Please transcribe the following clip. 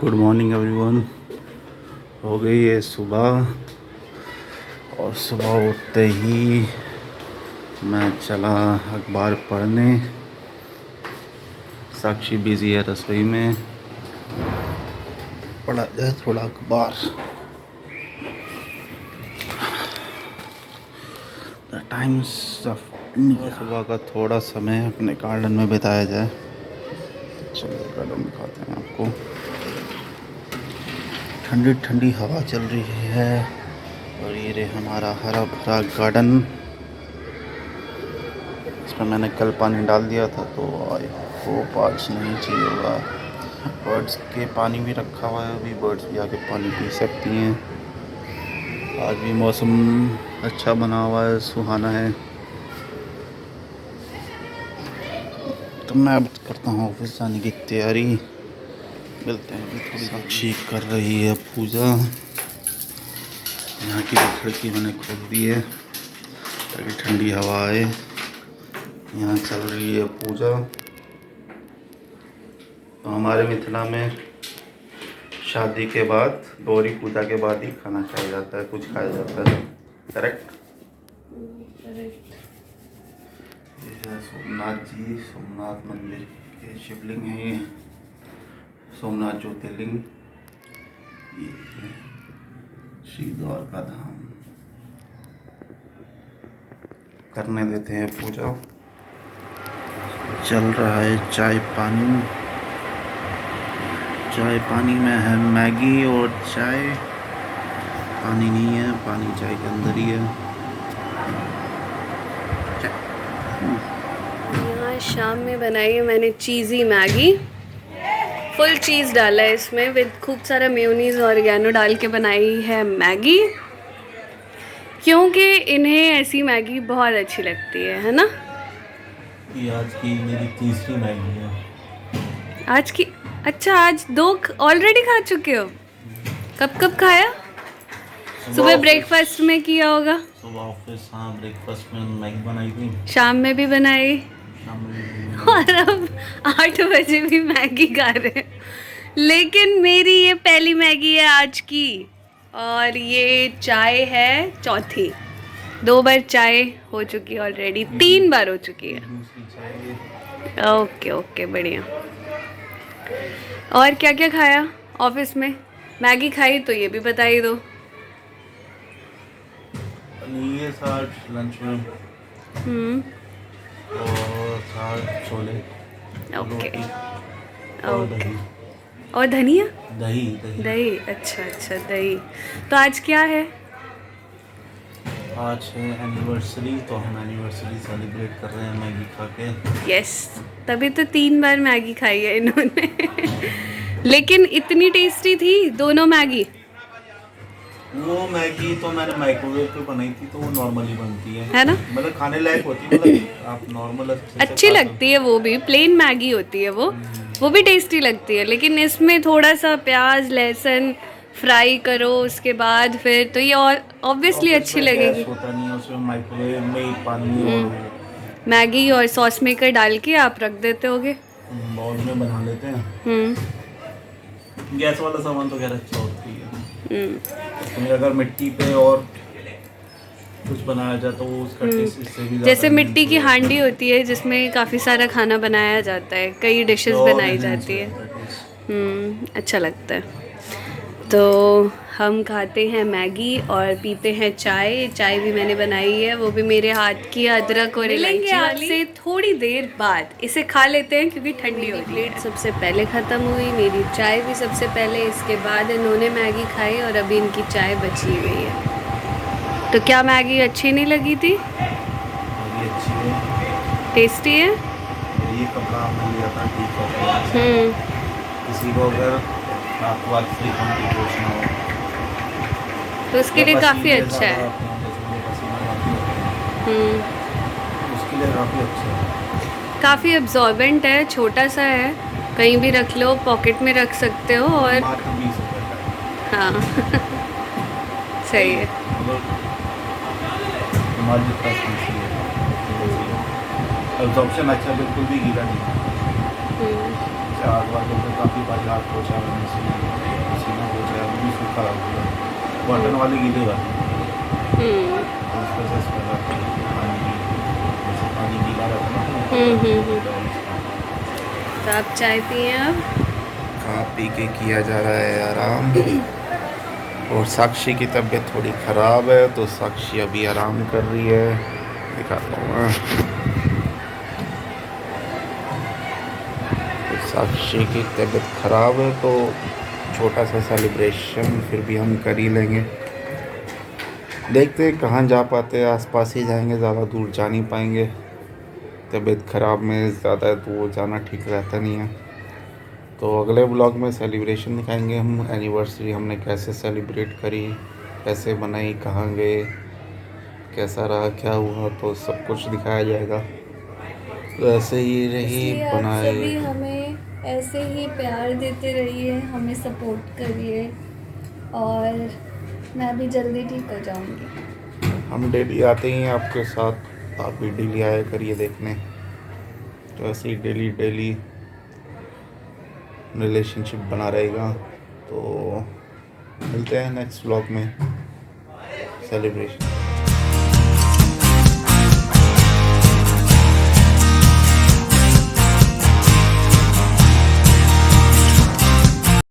Good morning everyone. हो गई है सुबह और सुबह उठते ही मैं चला अखबार पढ़ने। साक्षी बिजी है रसोई में, पढ़ा जाए थोड़ा अखबार। The times of India. सुबह का थोड़ा समय अपने गार्डन में बिताया जाए। चलिए गार्डन दिखाते हैं आपको। ठंडी ठंडी हवा चल रही है और ये रहे हमारा हरा भरा गार्डन। इसमें मैंने कल पानी डाल दिया था तो आई होप आज नहीं चाहिए होगा। बर्ड्स के पानी भी रखा हुआ है, अभी बर्ड्स भी आके पानी पी सकती हैं। आज भी मौसम अच्छा बना हुआ है, सुहाना है। तो मैं अब करता हूँ ऑफिस जाने की तैयारी। मिलते हैं अभी थोड़ी। साक्षी कर रही है पूजा। यहाँ की खिड़की मैंने खोल दी है ताकि ठंडी हवा आए। यहाँ चल रही है पूजा। तो हमारे मिथिला में शादी के बाद, गौरी पूजा के बाद ही खाना खाया जाता है, कुछ खाया जाता है। करेक्ट। ये है सोमनाथ जी, सोमनाथ मंदिर के शिवलिंग है। ये सोमनाथ ज्योतिर्लिंग, ये है श्री द्वारका धाम। करने देते हैं पूजा। चल रहा है चाय पानी। चाय पानी में है मैगी और चाय। पानी नहीं है, पानी चाय के अंदर ही है। यहाँ शाम में बनाई है मैंने चीज़ी मैगी। फुल चीज़ डाला है इसमें, विद खूब सारा मेयोनीज और ऑरिगेनो डाल के बनाई है मैगी, क्योंकि इन्हें ऐसी मैगी बहुत अच्छी लगती है ना। ये आज की मेरी तीसरी मैगी है। आज की? अच्छा, आज दो ऑलरेडी खा चुके हो? कब कब खाया? सुबह ब्रेकफास्ट में किया होगा। सुबह ऑफिस, हाँ ब्रेकफास्ट में मैगी बनाई थी। शाम में भी बनाई शाम में और अब 8 बजे भी मैगी खा रहे हैं। लेकिन मेरी ये पहली मैगी है आज की, और ये चाय है चौथी। 2 बार चाय हो चुकी है ऑलरेडी, 3 बार हो चुकी है। दूसरी चाय। ओके ओके, बढ़िया। और क्या क्या खाया ऑफिस में? मैगी खाई तो ये भी बता ही दो। ये साथ लंच में और साथ छोले, ओके रोटी और ओके। दही। और धनिया? दही दही दही, अच्छा अच्छा, दही। तो आज क्या है? आज है एनिवर्सरी, तो हम एनिवर्सरी सेलिब्रेट कर रहे हैं मैगी खा के। यस, तभी तो 3 बार मैगी खाई है इन्होंने। लेकिन इतनी टेस्टी थी दोनों मैगी। वो मैगी तो मैंने माइक्रोवेव पे बनाई थी, तो वो नॉर्मली बनती है ना? मतलब खाने लायक होती है। मतलब आप नॉर्मल अच्छी लगती है, वो भी प्लेन मैगी होती है वो भी टेस्टी लगती है। लेकिन इसमें थोड़ा सा प्याज लहसुन फ्राई करो, उसके बाद फिर तो ये और ऑब्वियसली अच्छी लगेगी। होता नहीं है उसमें, माइक्रोवेव में ही पानी और मैगी और सॉस मेकर डाल के आप रख देते होगे, बाउल में बना लेते हैं। गैस वाला सामान तो खैर अच्छा होती है। तो अगर मिट्टी पे और कुछ बनाया जाए तो वो उसका टेस्ट इससे भी जैसे मिट्टी की हांडी होती है जिसमें काफ़ी सारा खाना बनाया जाता है, कई डिशेस बनाई जाती है। अच्छा लगता है। तो हम खाते हैं मैगी और पीते हैं चाय। चाय भी मैंने बनाई है, वो भी मेरे हाथ की, अदरक और इलायची वाली। थोड़ी देर बाद इसे खा लेते हैं क्योंकि ठंडी हो रही है। सबसे पहले ख़त्म हुई, मेरी चाय भी सबसे पहले, इसके बाद इन्होंने मैगी खाई और अभी इनकी चाय बची हुई है। तो क्या मैगी अच्छी नहीं लगी थी? अच्छी है, टेस्टी है। ये कपड़ा हमने लिया था ठीक है। किसी को अगर रात वात फ्री ना हो तो उसके लिए काफ़ी अच्छा है। उसके लिए काफ़ी अच्छा है। काफ़ी एब्जॉर्बेंट है, छोटा सा है, कहीं भी रख लो, पॉकेट में रख सकते हो। और मात्र 20 रुपये का। हाँ सही है। हमारी एब्जॉर्प्शन अच्छा, बिल्कुल भी गीला नहीं। से आग वालों पे काफ़ी बार हाथ पहुँचा मैंने, पसीना पहुँचा, अभी भी सूखा हुआ बटन वाली गीले वाली हम्म तो उस वजह से पानी जैसे पानी गीला रहता है ना तो आप चाय पिए अब। खा पी के किया जा रहा है आराम। और साक्षी की तबीयत थोड़ी ख़राब है तो साक्षी अभी आराम कर रही है, दिखाता हूँ मैं। तो साक्षी की तबीयत ख़राब है तो छोटा सा सेलिब्रेशन फिर भी हम कर ही लेंगे। देखते हैं कहाँ जा पाते हैं, आसपास ही जाएंगे, ज़्यादा दूर जा नहीं पाएंगे। तबीयत ख़राब में ज़्यादा दूर जाना ठीक रहता नहीं है। तो अगले ब्लॉग में सेलिब्रेशन दिखाएंगे हम, एनिवर्सरी हमने कैसे सेलिब्रेट करी, कैसे बनाई, कहाँ गए, कैसा रहा, क्या हुआ, तो सब कुछ दिखाया जाएगा। तो ऐसे ही रही इसलिए आप बनाए। सभी हमें ऐसे ही प्यार देते रहिए, हमें सपोर्ट करिए और मैं भी जल्दी ठीक हो जाऊंगी। हम डेली आते ही हैं आपके साथ, आप भी डेली आया करिए देखने। तो ऐसे ही डेली डेली रिलेशनशिप बना रहेगा। तो मिलते हैं नेक्स्ट व्लॉग में सेलिब्रेशन।